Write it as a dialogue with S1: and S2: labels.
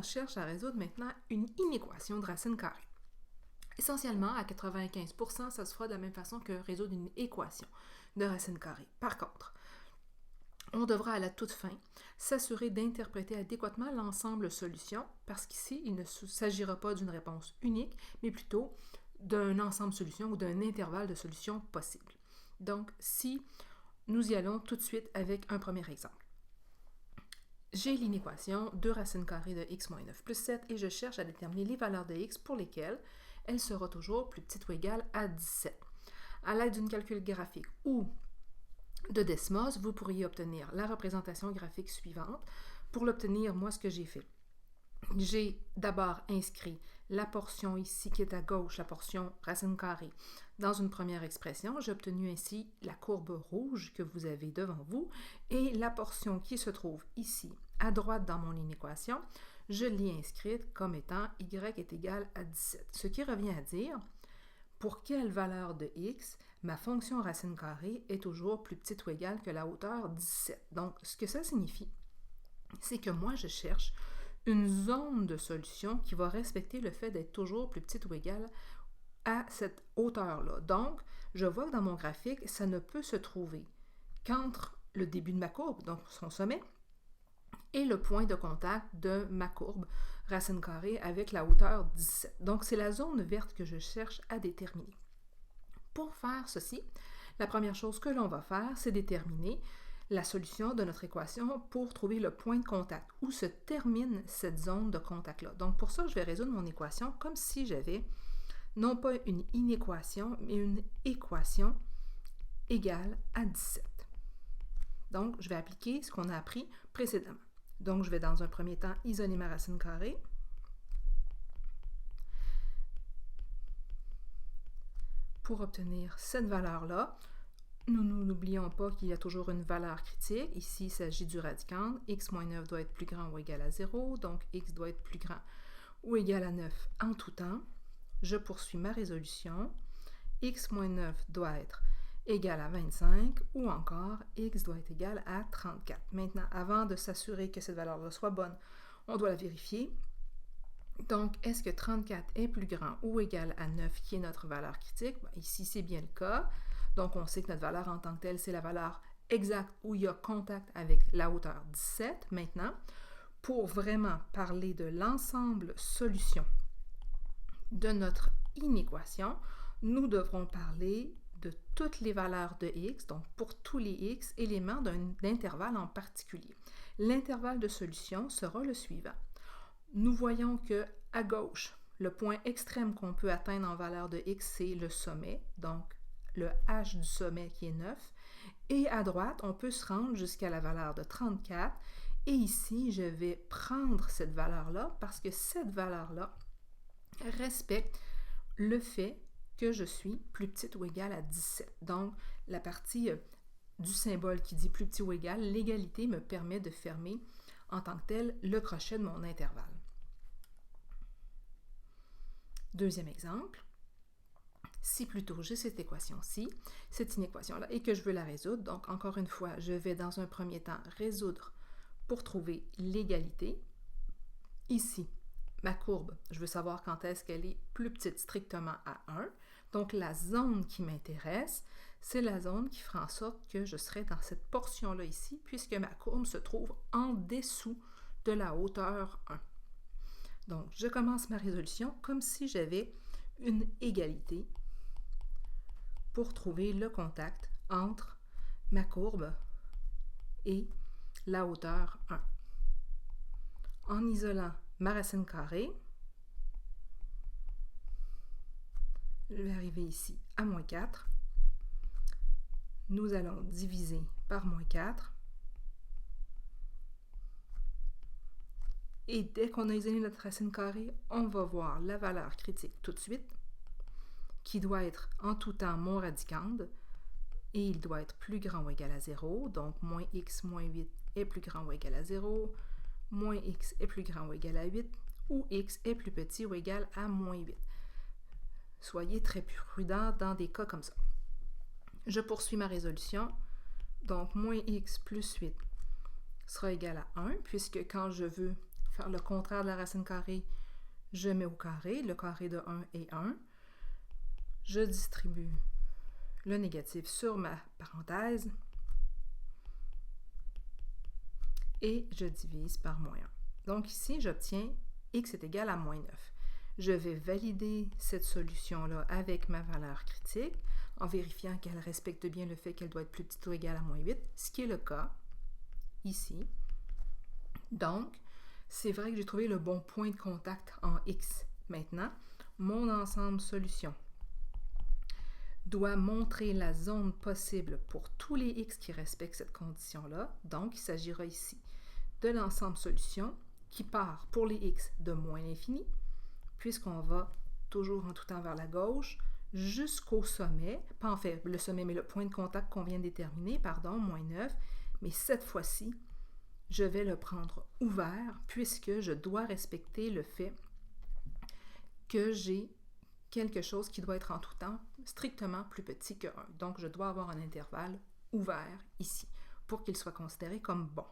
S1: On cherche à résoudre maintenant une inéquation de racine carrée. Essentiellement, à 95%, ça se fera de la même façon que résoudre une équation de racine carrée. Par contre, on devra à la toute fin s'assurer d'interpréter adéquatement l'ensemble solution parce qu'ici, il ne s'agira pas d'une réponse unique, mais plutôt d'un ensemble solution ou d'un intervalle de solutions possibles. Donc, si nous y allons tout de suite avec un premier exemple. J'ai l'inéquation 2 racines carrées de x moins 9 plus 7 et je cherche à déterminer les valeurs de x pour lesquelles elle sera toujours plus petite ou égale à 17. À l'aide d'une calcul graphique ou de Desmos, vous pourriez obtenir la représentation graphique suivante. Pour l'obtenir, moi, ce que j'ai fait, j'ai d'abord inscrit la portion ici qui est à gauche, la portion racine carrée, dans une première expression. J'ai obtenu ainsi la courbe rouge que vous avez devant vous et la portion qui se trouve ici à droite dans mon inéquation, je l'ai inscrite comme étant y est égal à 17. Ce qui revient à dire pour quelle valeur de x ma fonction racine carrée est toujours plus petite ou égale que la hauteur 17. Donc, ce que ça signifie, c'est que moi, je cherche une zone de solution qui va respecter le fait d'être toujours plus petite ou égale à cette hauteur-là. Donc, je vois que dans mon graphique, ça ne peut se trouver qu'entre le début de ma courbe, donc son sommet, et le point de contact de ma courbe racine carrée avec la hauteur 17. Donc, c'est la zone verte que je cherche à déterminer. Pour faire ceci, la première chose que l'on va faire, c'est déterminer la solution de notre équation pour trouver le point de contact, où se termine cette zone de contact-là. Donc, pour ça, je vais résoudre mon équation comme si j'avais non pas une inéquation, mais une équation égale à 17. Donc, je vais appliquer ce qu'on a appris précédemment. Donc, je vais dans un premier temps isoler ma racine carrée. Pour obtenir cette valeur-là, nous n'oublions pas qu'il y a toujours une valeur critique. Ici, il s'agit du radicand. X moins 9 doit être plus grand ou égal à 0, donc x doit être plus grand ou égal à 9 en tout temps. Je poursuis ma résolution. X moins 9 doit être égal à 25 ou encore x doit être égal à 34. Maintenant, avant de s'assurer que cette valeur-là soit bonne, on doit la vérifier. Donc, est-ce que 34 est plus grand ou égal à 9 qui est notre valeur critique? Ici, c'est bien le cas. Donc, on sait que notre valeur en tant que telle, c'est la valeur exacte où il y a contact avec la hauteur 17. Maintenant, pour vraiment parler de l'ensemble solution de notre inéquation, nous devrons parler de toutes les valeurs de x, donc pour tous les x, éléments d'un intervalle en particulier. L'intervalle de solution sera le suivant. Nous voyons que à gauche, le point extrême qu'on peut atteindre en valeur de x, c'est le sommet, donc le h du sommet qui est 9. Et à droite, on peut se rendre jusqu'à la valeur de 34. Et ici, je vais prendre cette valeur-là parce que cette valeur-là respecte le fait que je suis plus petite ou égale à 17. Donc, la partie du symbole qui dit plus petit ou égal, l'égalité me permet de fermer en tant que tel le crochet de mon intervalle. Deuxième exemple, si plutôt j'ai cette équation-ci, cette inéquation-là, et que je veux la résoudre, donc encore une fois, je vais dans un premier temps résoudre pour trouver l'égalité. Ici, ma courbe, je veux savoir quand est-ce qu'elle est plus petite strictement à 1. Donc, la zone qui m'intéresse, c'est la zone qui fera en sorte que je serai dans cette portion-là ici, puisque ma courbe se trouve en dessous de la hauteur 1. Donc, je commence ma résolution comme si j'avais une égalité pour trouver le contact entre ma courbe et la hauteur 1. En isolant ma racine carrée, je vais arriver ici à moins 4. Nous allons diviser par moins 4. Et dès qu'on a isolé notre racine carrée, on va voir la valeur critique tout de suite, qui doit être en tout temps mon radicand, et il doit être plus grand ou égal à 0, donc moins x moins 8 est plus grand ou égal à 0, moins x est plus grand ou égal à 8, ou x est plus petit ou égal à moins 8. Soyez très prudents dans des cas comme ça. Je poursuis ma résolution, donc moins x plus 8 sera égal à 1, puisque quand je veux faire le contraire de la racine carrée, je mets au carré, le carré de 1 est 1. Je distribue le négatif sur ma parenthèse et je divise par moins 1. Donc ici, j'obtiens x est égal à moins 9. Je vais valider cette solution-là avec ma valeur critique en vérifiant qu'elle respecte bien le fait qu'elle doit être plus petite ou égale à moins 8, ce qui est le cas ici. Donc, c'est vrai que j'ai trouvé le bon point de contact en x. Maintenant, mon ensemble solution doit montrer la zone possible pour tous les x qui respectent cette condition-là. Donc, il s'agira ici de l'ensemble solution qui part pour les x de moins l'infini, puisqu'on va toujours en tout temps vers la gauche, jusqu'au sommet, pas en fait le sommet, mais le point de contact qu'on vient de déterminer, pardon, moins 9, mais cette fois-ci, je vais le prendre ouvert, puisque je dois respecter le fait que j'ai quelque chose qui doit être en tout temps strictement plus petit que 1. Donc, je dois avoir un intervalle ouvert ici pour qu'il soit considéré comme bon.